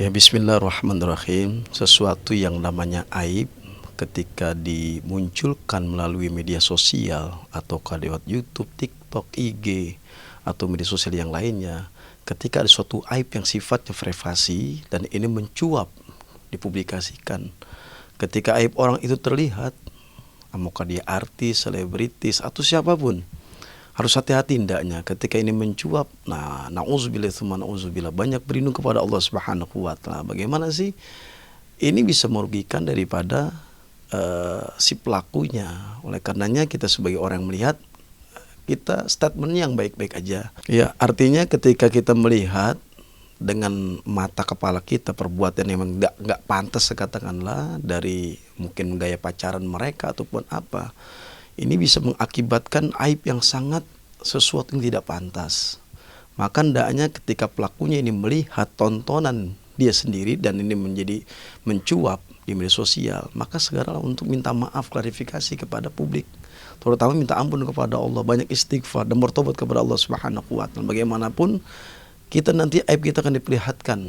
Ya, bismillahirrahmanirrahim. Sesuatu yang namanya aib ketika dimunculkan melalui media sosial atau lewat YouTube, TikTok, IG atau media sosial yang lainnya, ketika ada suatu aib yang sifatnya privasi dan ini mencuap dipublikasikan, ketika aib orang itu terlihat, apakah dia artis, selebritis atau siapapun, harus hati-hati hendaknya ketika ini mencuap. Nah, na'udzubillah tsumma na'udzubillah, banyak berlindung kepada Allah Subhanahu wa taala. Bagaimana sih ini bisa merugikan daripada si pelakunya. Oleh karenanya kita sebagai orang yang melihat, kita statement yang baik-baik aja. Ya, artinya ketika kita melihat dengan mata kepala kita perbuatan yang nggak pantas, katakanlah dari mungkin gaya pacaran mereka ataupun apa, ini bisa mengakibatkan aib yang sangat sesuatu yang tidak pantas. Maka hendaknya ketika pelakunya ini melihat tontonan dia sendiri dan ini menjadi mencuap di media sosial, maka segeralah untuk minta maaf, klarifikasi kepada publik, terutama minta ampun kepada Allah, banyak istighfar dan bertobat kepada Allah Subhanahu wa taala. Bagaimanapun kita nanti aib kita akan diperlihatkan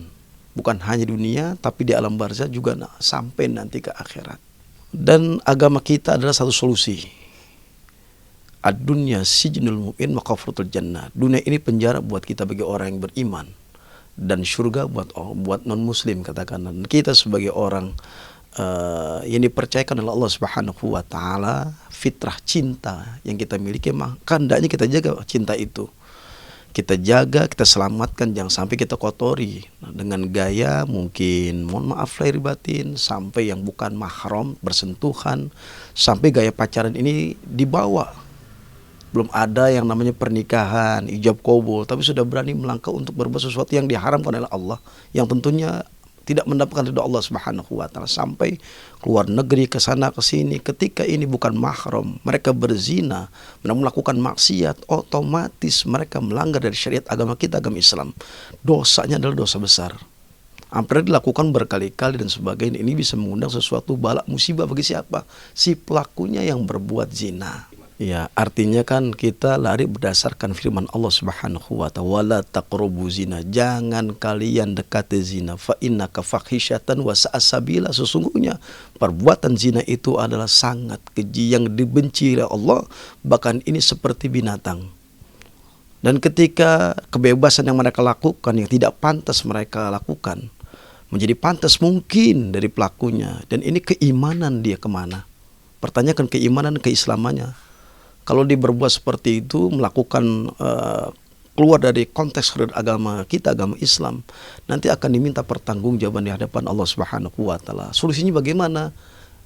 bukan hanya dunia tapi di alam barzah juga sampai nanti ke akhirat. Dan agama kita adalah satu solusi. Ad-dunya sijnul mu'min wa kafratul jannah. Dunia ini penjara buat kita bagi orang yang beriman dan surga buat non muslim, katakan. Dan kita sebagai orang yang dipercayakan oleh Allah Subhanahu wa taala, fitrah cinta yang kita miliki, maka hendaknya kita jaga cinta itu. Kita jaga, kita selamatkan, jangan sampai kita kotori dengan gaya mungkin, mohon maaf lahir batin, sampai yang bukan mahram bersentuhan, sampai gaya pacaran ini dibawa. Belum ada yang namanya pernikahan, ijab kabul, tapi sudah berani melangkah untuk berbuat sesuatu yang diharamkan oleh Allah, yang tentunya tidak mendapatkan ridha Allah Subhanahu wa taala, sampai keluar negeri ke sana ke sini. Ketika ini bukan mahram, mereka berzina, melakukan maksiat, otomatis mereka melanggar dari syariat agama kita, agama Islam. Dosanya adalah dosa besar. Hampir dilakukan berkali-kali dan sebagainya. Ini bisa mengundang sesuatu bala musibah bagi siapa? Si pelakunya yang berbuat zina. Ya, artinya kan kita lari berdasarkan firman Allah Subhanahu wa ta'ala, wala taqrabu zina, jangan kalian dekati zina, fa innaka fahisyatan wa sa'asabila, sesungguhnya perbuatan zina itu adalah sangat keji yang dibenci oleh Allah, bahkan ini seperti binatang. Dan ketika kebebasan yang mereka lakukan yang tidak pantas mereka lakukan menjadi pantas mungkin dari pelakunya, dan ini keimanan dia kemana? Pertanyakan keimanan, keislamannya. Kalau dia berbuat seperti itu, melakukan keluar dari konteks agama kita, agama Islam, nanti akan diminta pertanggungjawaban di hadapan Allah Subhanahu wa taala. Solusinya bagaimana?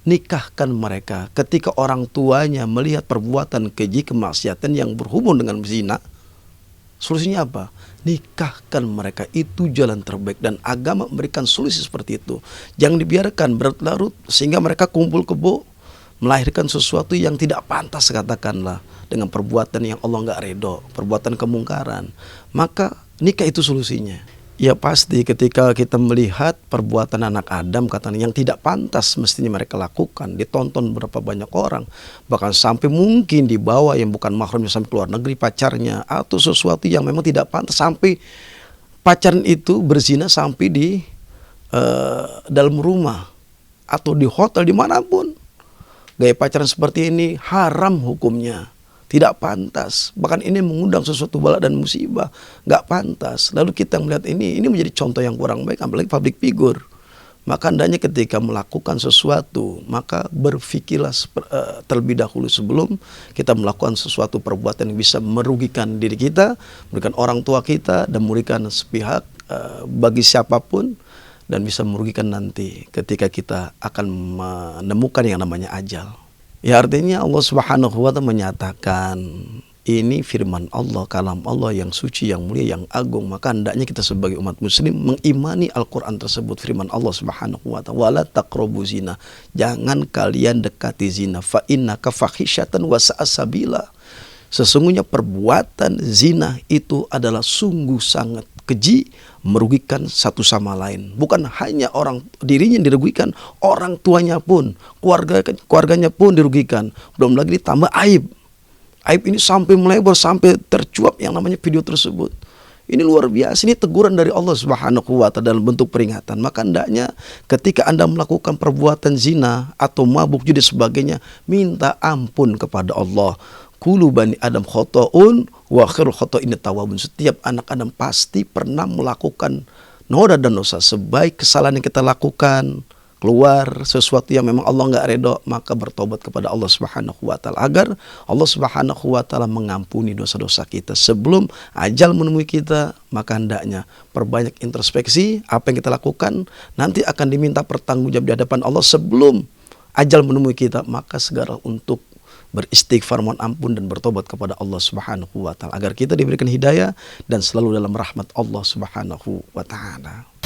Nikahkan mereka. Ketika orang tuanya melihat perbuatan keji, kemaksiatan yang berhubung dengan zina, solusinya apa? Nikahkan mereka. Itu jalan terbaik, dan agama memberikan solusi seperti itu. Jangan dibiarkan berlarut sehingga mereka kumpul kebo, melahirkan sesuatu yang tidak pantas, katakanlah, dengan perbuatan yang Allah nggak redho, perbuatan kemungkaran. Maka nikah itu solusinya. Ya pasti ketika kita melihat perbuatan anak Adam, katanya, yang tidak pantas mestinya mereka lakukan, ditonton berapa banyak orang, bahkan sampai mungkin dibawa yang bukan mahramnya sampai keluar negeri pacarnya, atau sesuatu yang memang tidak pantas, sampai pacaran itu berzina sampai di dalam rumah atau di hotel, dimanapun. Gaya pacaran seperti ini haram hukumnya, tidak pantas. Bahkan ini mengundang sesuatu bala dan musibah, nggak pantas. Lalu kita melihat ini menjadi contoh yang kurang baik, apalagi public figure. Maka hendaknya ketika melakukan sesuatu, maka berfikirlah terlebih dahulu sebelum kita melakukan sesuatu perbuatan yang bisa merugikan diri kita, merugikan orang tua kita, dan merugikan sepihak bagi siapapun, dan bisa merugikan nanti ketika kita akan menemukan yang namanya ajal. Ya, artinya Allah Subhanahu wa ta'ala menyatakan, ini firman Allah, kalam Allah yang suci, yang mulia, yang agung. Maka hendaknya kita sebagai umat muslim mengimani Al-Quran tersebut, firman Allah Subhanahu wa ta'ala, wala taqrabu zina, jangan kalian dekati zina, fa innaka fahisyatan wa sa'asabila, sesungguhnya perbuatan zina itu adalah sungguh sangat keji, merugikan satu sama lain. Bukan hanya orang dirinya yang dirugikan, orang tuanya pun, keluarganya pun dirugikan. Belum lagi ditambah aib. Aib ini sampai melebar, sampai tercuap yang namanya video tersebut. Ini luar biasa, ini teguran dari Allah Subhanahu wa taala dalam bentuk peringatan. Maka hendaknya ketika Anda melakukan perbuatan zina atau mabuk judi sebagainya, minta ampun kepada Allah. Kulu bani Adam khotoun wa khairul khotoin tawabun. Setiap anak Adam pasti pernah melakukan noda dan dosa. Sebaik kesalahan yang kita lakukan, keluar sesuatu yang memang Allah nggak redho, maka bertobat kepada Allah Subhanahu wa taala agar Allah Subhanahu wa taala mengampuni dosa-dosa kita. Sebelum ajal menemui kita, maka hendaknya perbanyak introspeksi apa yang kita lakukan, nanti akan diminta pertanggungjawab di hadapan Allah sebelum ajal menemui kita, maka segera untuk beristighfar, mohon ampun dan bertobat kepada Allah Subhanahu wa taala agar kita diberikan hidayah dan selalu dalam rahmat Allah Subhanahu wa taala.